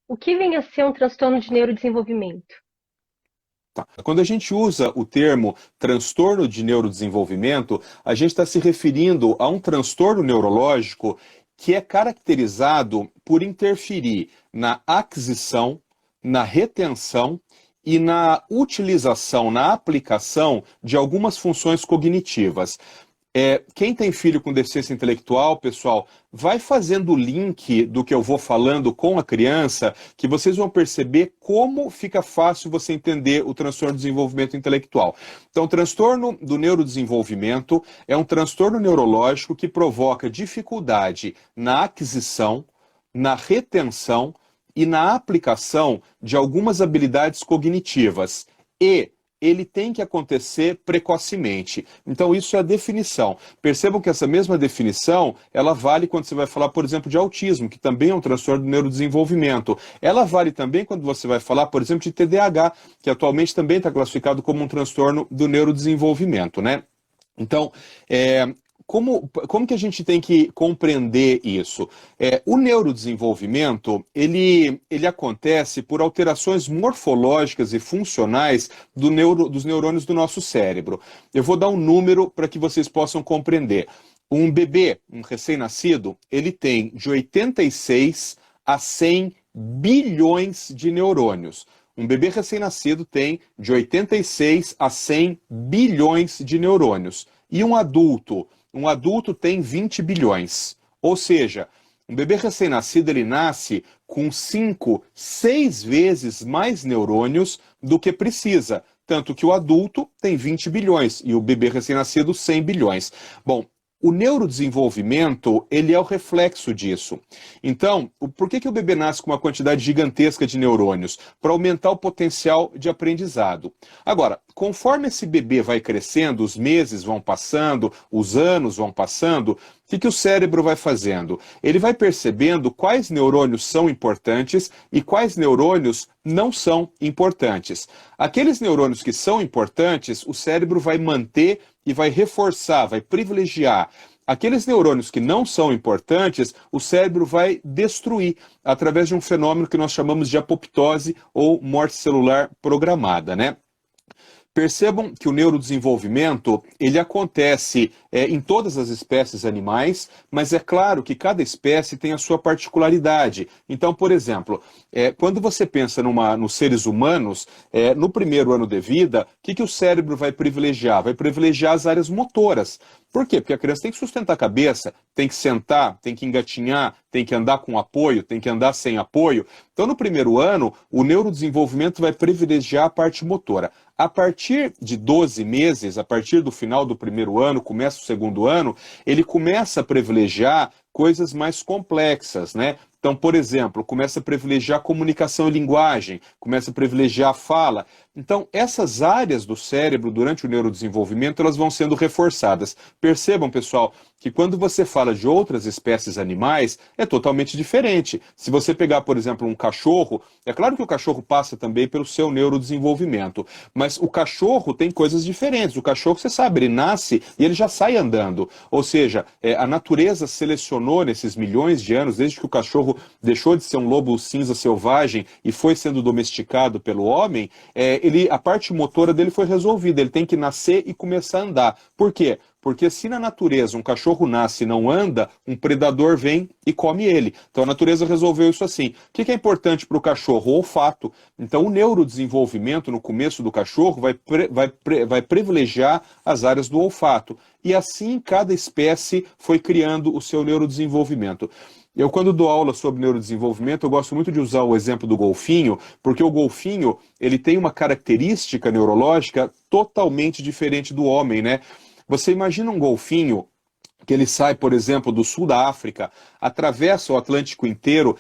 O que vem a ser um transtorno de neurodesenvolvimento? Tá. Quando a gente usa o termo transtorno de neurodesenvolvimento, a gente está se referindo a um transtorno neurológico que é caracterizado por interferir na aquisição, na retenção e na utilização, na aplicação de algumas funções cognitivas. Quem tem filho com deficiência intelectual, pessoal, vai fazendo o link do que eu vou falando com a criança, que vocês vão perceber como fica fácil você entender o transtorno de desenvolvimento intelectual. Então, o transtorno do neurodesenvolvimento é um transtorno neurológico que provoca dificuldade na aquisição, na retenção e na aplicação de algumas habilidades cognitivas. E ele tem que acontecer precocemente. Então, isso é a definição. Percebam que essa mesma definição, ela vale quando você vai falar, por exemplo, de autismo, que também é um transtorno do neurodesenvolvimento. Ela vale também quando você vai falar, por exemplo, de TDAH, que atualmente também está classificado como um transtorno do neurodesenvolvimento, né? Então, como que a gente tem que compreender isso? O neurodesenvolvimento, ele acontece por alterações morfológicas e funcionais dos neurônios do nosso cérebro. Eu vou dar um número para que vocês possam compreender. Um bebê, um recém-nascido, ele tem de 86 a 100 bilhões de neurônios. Um bebê recém-nascido tem de 86 a 100 bilhões de neurônios. E um adulto tem 20 bilhões. Ou seja, um bebê recém-nascido ele nasce com 5, 6 vezes mais neurônios do que precisa. Tanto que o adulto tem 20 bilhões e o bebê recém-nascido 100 bilhões. Bom, o neurodesenvolvimento, ele é o reflexo disso. Então, por que o bebê nasce com uma quantidade gigantesca de neurônios? Para aumentar o potencial de aprendizado. Agora, conforme esse bebê vai crescendo, os meses vão passando, os anos vão passando, o que o cérebro vai fazendo? Ele vai percebendo quais neurônios são importantes e quais neurônios não são importantes. Aqueles neurônios que são importantes, o cérebro vai manter e vai reforçar, vai privilegiar. Aqueles neurônios que não são importantes, o cérebro vai destruir através de um fenômeno que nós chamamos de apoptose ou morte celular programada, né? Percebam que o neurodesenvolvimento, ele acontece em todas as espécies animais, mas é claro que cada espécie tem a sua particularidade. Então, por exemplo, quando você pensa nos seres humanos, no primeiro ano de vida, o que o cérebro vai privilegiar? Vai privilegiar as áreas motoras. Por quê? Porque a criança tem que sustentar a cabeça, tem que sentar, tem que engatinhar, tem que andar com apoio, tem que andar sem apoio. Então, no primeiro ano, o neurodesenvolvimento vai privilegiar a parte motora. A partir de 12 meses, a partir do final do primeiro ano, começa o segundo ano, ele começa a privilegiar coisas mais complexas, né? Então, por exemplo, começa a privilegiar comunicação e linguagem, começa a privilegiar a fala. Então, essas áreas do cérebro, durante o neurodesenvolvimento, elas vão sendo reforçadas. Percebam, pessoal, que quando você fala de outras espécies animais, é totalmente diferente. Se você pegar, por exemplo, um cachorro, é claro que o cachorro passa também pelo seu neurodesenvolvimento, mas o cachorro tem coisas diferentes. O cachorro, você sabe, ele nasce e ele já sai andando. Ou seja, a natureza selecionou nesses milhões de anos, desde que o cachorro deixou de ser um lobo cinza selvagem e foi sendo domesticado pelo homem, a parte motora dele foi resolvida. Ele tem que nascer e começar a andar. Por quê? Porque se na natureza um cachorro nasce e não anda, um predador vem e come ele. Então a natureza resolveu isso assim. O que é importante para o cachorro? O olfato. Então o neurodesenvolvimento no começo do cachorro vai privilegiar as áreas do olfato. E assim cada espécie foi criando o seu neurodesenvolvimento. Eu, quando dou aula sobre neurodesenvolvimento, eu gosto muito de usar o exemplo do golfinho, porque o golfinho ele tem uma característica neurológica totalmente diferente do homem, né? Você imagina um golfinho que ele sai, por exemplo, do sul da África, atravessa o Atlântico inteiro,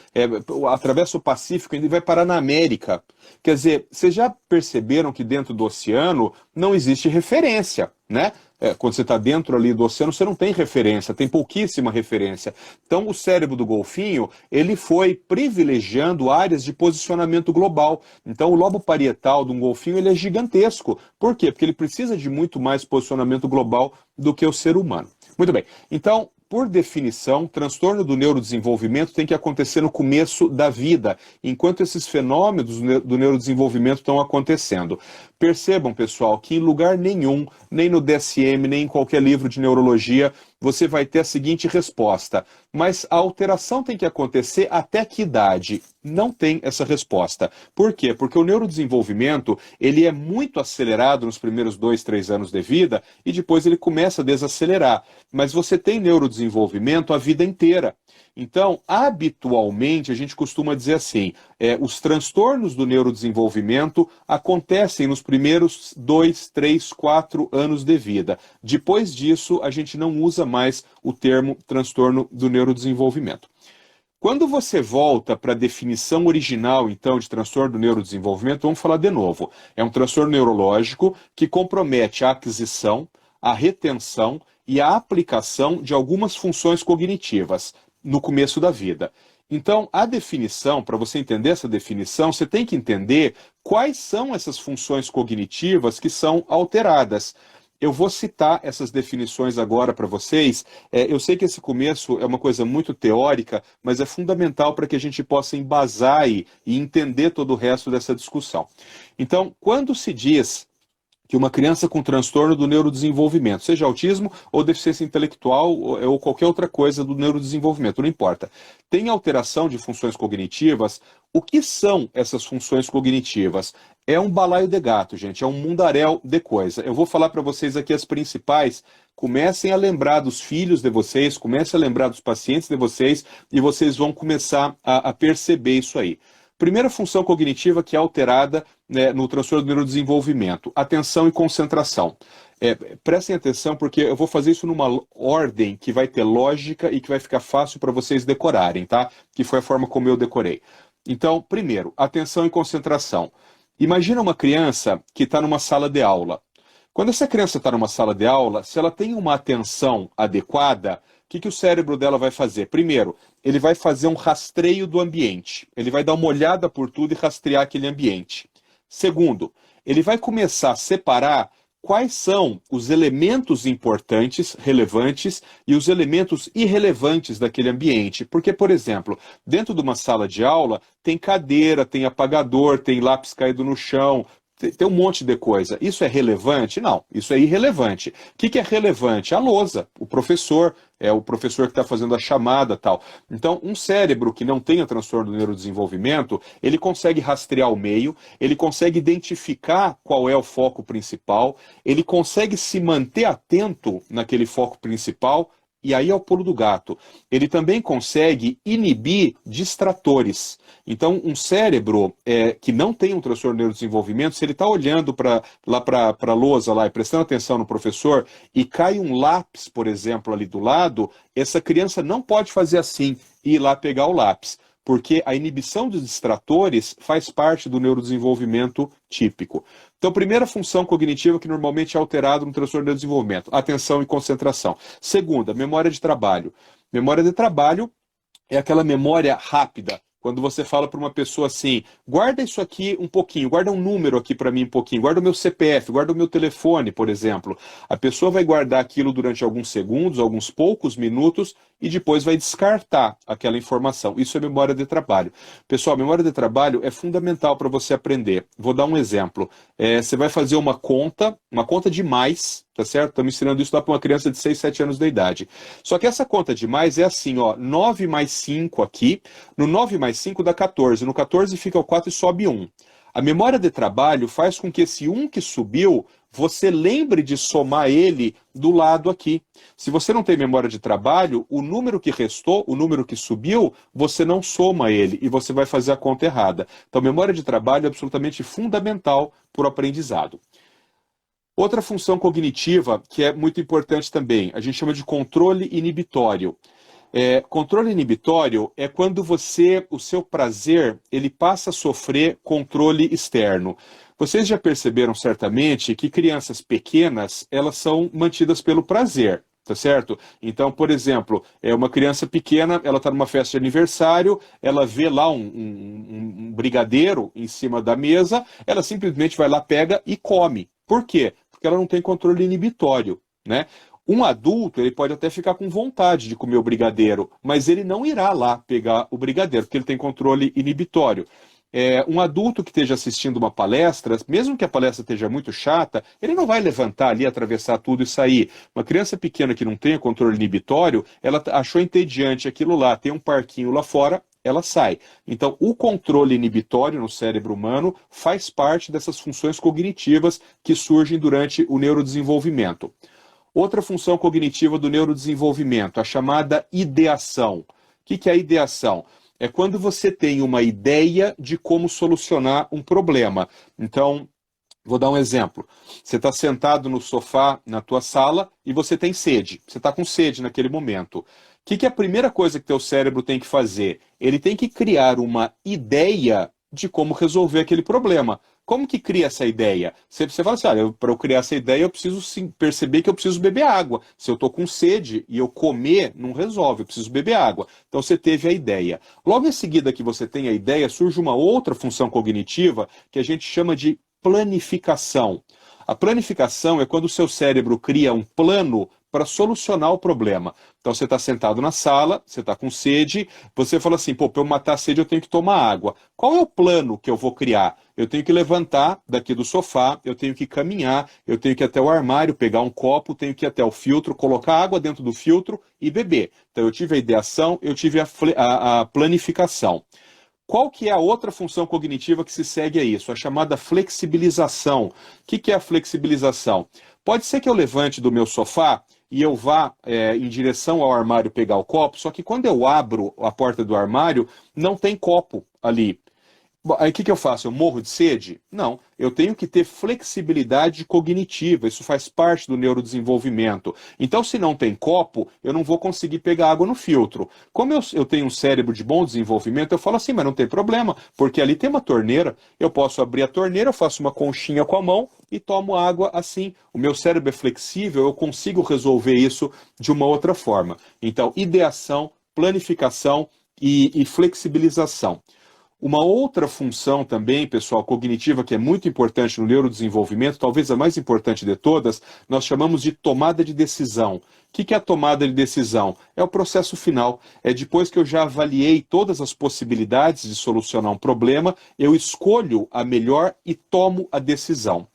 atravessa o Pacífico e vai parar na América. Quer dizer, vocês já perceberam que dentro do oceano não existe referência, né? Quando você está dentro ali do oceano, você não tem referência, tem pouquíssima referência. Então, o cérebro do golfinho, ele foi privilegiando áreas de posicionamento global. Então, o lobo parietal de um golfinho, ele é gigantesco. Por quê? Porque ele precisa de muito mais posicionamento global do que o ser humano. Muito bem. Então, por definição, transtorno do neurodesenvolvimento tem que acontecer no começo da vida, enquanto esses fenômenos do neurodesenvolvimento estão acontecendo. Percebam, pessoal, que em lugar nenhum, nem no DSM, nem em qualquer livro de neurologia, você vai ter a seguinte resposta: mas a alteração tem que acontecer até que idade? Não tem essa resposta. Por quê? Porque o neurodesenvolvimento ele é muito acelerado nos primeiros 2, 3 anos de vida e depois ele começa a desacelerar. Mas você tem neurodesenvolvimento a vida inteira. Então, habitualmente, a gente costuma dizer assim, os transtornos do neurodesenvolvimento acontecem nos primeiros 2, 3, 4 anos de vida. Depois disso, a gente não usa mais o termo transtorno do neurodesenvolvimento. Quando você volta para a definição original, então, de transtorno do neurodesenvolvimento, vamos falar de novo. É um transtorno neurológico que compromete a aquisição, a retenção e a aplicação de algumas funções cognitivas no começo da vida. Então, a definição, para você entender essa definição, você tem que entender quais são essas funções cognitivas que são alteradas. Eu vou citar essas definições agora para vocês. Eu sei que esse começo é uma coisa muito teórica, mas é fundamental para que a gente possa embasar e entender todo o resto dessa discussão. Então, quando se diz que uma criança com transtorno do neurodesenvolvimento, seja autismo ou deficiência intelectual ou qualquer outra coisa do neurodesenvolvimento, não importa, tem alteração de funções cognitivas, o que são essas funções cognitivas? É um balaio de gato, gente, é um mundaréu de coisa. Eu vou falar para vocês aqui as principais. Comecem a lembrar dos filhos de vocês, comecem a lembrar dos pacientes de vocês e vocês vão começar a perceber isso aí. Primeira função cognitiva que é alterada, né, no transtorno do neurodesenvolvimento, atenção e concentração. Prestem atenção porque eu vou fazer isso numa ordem que vai ter lógica e que vai ficar fácil para vocês decorarem, tá? Que foi a forma como eu decorei. Então, primeiro, atenção e concentração. Imagina uma criança que está numa sala de aula. Quando essa criança está numa sala de aula, se ela tem uma atenção adequada, o que o cérebro dela vai fazer? Primeiro, ele vai fazer um rastreio do ambiente. Ele vai dar uma olhada por tudo e rastrear aquele ambiente. Segundo, ele vai começar a separar quais são os elementos importantes, relevantes, e os elementos irrelevantes daquele ambiente. Porque, por exemplo, dentro de uma sala de aula, tem cadeira, tem apagador, tem lápis caído no chão, tem um monte de coisa. Isso é relevante? Não, isso é irrelevante. O que é relevante? A lousa, o professor, é o professor que está fazendo a chamada e tal. Então, um cérebro que não tenha transtorno do neurodesenvolvimento, ele consegue rastrear o meio, ele consegue identificar qual é o foco principal, ele consegue se manter atento naquele foco principal. E aí é o pulo do gato. Ele também consegue inibir distratores. Então, um cérebro que não tem um transtorno de neurodesenvolvimento, se ele está olhando lá para a lousa lá, e prestando atenção no professor, e cai um lápis, por exemplo, ali do lado, essa criança não pode fazer assim e ir lá pegar o lápis, porque a inibição dos distratores faz parte do neurodesenvolvimento típico. Então, primeira função cognitiva que normalmente é alterada no transtorno do desenvolvimento, atenção e concentração. Segunda, memória de trabalho. Memória de trabalho é aquela memória rápida. Quando você fala para uma pessoa assim, guarda isso aqui um pouquinho, guarda um número aqui para mim um pouquinho, guarda o meu CPF, guarda o meu telefone, por exemplo. A pessoa vai guardar aquilo durante alguns segundos, alguns poucos minutos, e depois vai descartar aquela informação. Isso é memória de trabalho. Pessoal, memória de trabalho é fundamental para você aprender. Vou dar um exemplo. Você vai fazer uma conta de mais, tá certo? Estamos ensinando isso lá para uma criança de 6, 7 anos de idade. Só que essa conta de mais é assim, ó, 9 mais 5 aqui, no 9 mais 5 dá 14, no 14 fica o 4 e sobe 1. A memória de trabalho faz com que esse 1 que subiu, você lembre de somar ele do lado aqui. Se você não tem memória de trabalho, o número que restou, o número que subiu, você não soma ele e você vai fazer a conta errada. Então, memória de trabalho é absolutamente fundamental para o aprendizado. Outra função cognitiva que é muito importante também, a gente chama de controle inibitório. Controle inibitório é quando o seu prazer, ele passa a sofrer controle externo. Vocês já perceberam certamente que crianças pequenas, elas são mantidas pelo prazer, tá certo? Então, por exemplo, uma criança pequena, ela está numa festa de aniversário, ela vê lá um brigadeiro em cima da mesa, ela simplesmente vai lá, pega e come. Por quê? Porque ela não tem controle inibitório, né? Um adulto, ele pode até ficar com vontade de comer o brigadeiro, mas ele não irá lá pegar o brigadeiro, porque ele tem controle inibitório. Um adulto que esteja assistindo uma palestra, mesmo que a palestra esteja muito chata, ele não vai levantar ali, atravessar tudo e sair. Uma criança pequena que não tenha controle inibitório, ela achou entediante aquilo lá, tem um parquinho lá fora, ela sai. Então, o controle inibitório no cérebro humano faz parte dessas funções cognitivas que surgem durante o neurodesenvolvimento. Outra função cognitiva do neurodesenvolvimento, a chamada ideação. O que é a ideação? É quando você tem uma ideia de como solucionar um problema. Então, vou dar um exemplo. Você está sentado no sofá na tua sala e você tem sede. Você está com sede naquele momento. O que é a primeira coisa que teu cérebro tem que fazer? Ele tem que criar uma ideia de como resolver aquele problema. Como que cria essa ideia? Você fala assim, olha, para eu criar essa ideia eu preciso sim, perceber que eu preciso beber água. Se eu estou com sede e eu comer, não resolve, eu preciso beber água. Então você teve a ideia. Logo em seguida que você tem a ideia, surge uma outra função cognitiva que a gente chama de planificação. A planificação é quando o seu cérebro cria um plano para solucionar o problema. Então você está sentado na sala, você está com sede, você fala assim, pô, para eu matar a sede eu tenho que tomar água. Qual é o plano que eu vou criar? Eu tenho que levantar daqui do sofá, eu tenho que caminhar, eu tenho que ir até o armário, pegar um copo, tenho que ir até o filtro, colocar água dentro do filtro e beber. Então eu tive a ideação, eu tive a planificação. Qual que é a outra função cognitiva que se segue a isso? A chamada flexibilização. O que é a flexibilização? Pode ser que eu levante do meu sofá e eu vá em direção ao armário pegar o copo, só que quando eu abro a porta do armário, não tem copo ali. Aí o que eu faço? Eu morro de sede? Não. Eu tenho que ter flexibilidade cognitiva. Isso faz parte do neurodesenvolvimento. Então, se não tem copo, eu não vou conseguir pegar água no filtro. Como eu tenho um cérebro de bom desenvolvimento, eu falo assim, mas não tem problema, porque ali tem uma torneira. Eu posso abrir a torneira, eu faço uma conchinha com a mão e tomo água assim. O meu cérebro é flexível, eu consigo resolver isso de uma outra forma. Então, ideação, planificação e flexibilização. Uma outra função também, pessoal, cognitiva, que é muito importante no neurodesenvolvimento, talvez a mais importante de todas, nós chamamos de tomada de decisão. O que é a tomada de decisão? É o processo final. É depois que eu já avaliei todas as possibilidades de solucionar um problema, eu escolho a melhor e tomo a decisão.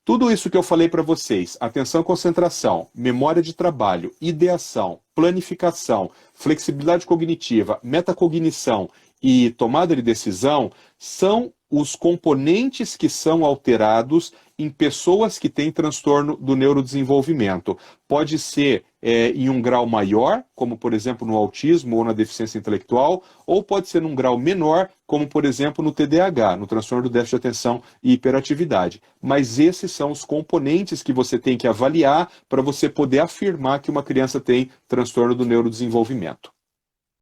Tudo isso que eu falei para vocês, atenção, concentração, memória de trabalho, ideação, planificação, flexibilidade cognitiva, metacognição e tomada de decisão, são os componentes que são alterados em pessoas que têm transtorno do neurodesenvolvimento. Pode ser em um grau maior, como por exemplo no autismo ou na deficiência intelectual, ou pode ser num grau menor, como por exemplo no TDAH, no transtorno do déficit de atenção e hiperatividade. Mas esses são os componentes que você tem que avaliar para você poder afirmar que uma criança tem transtorno do neurodesenvolvimento.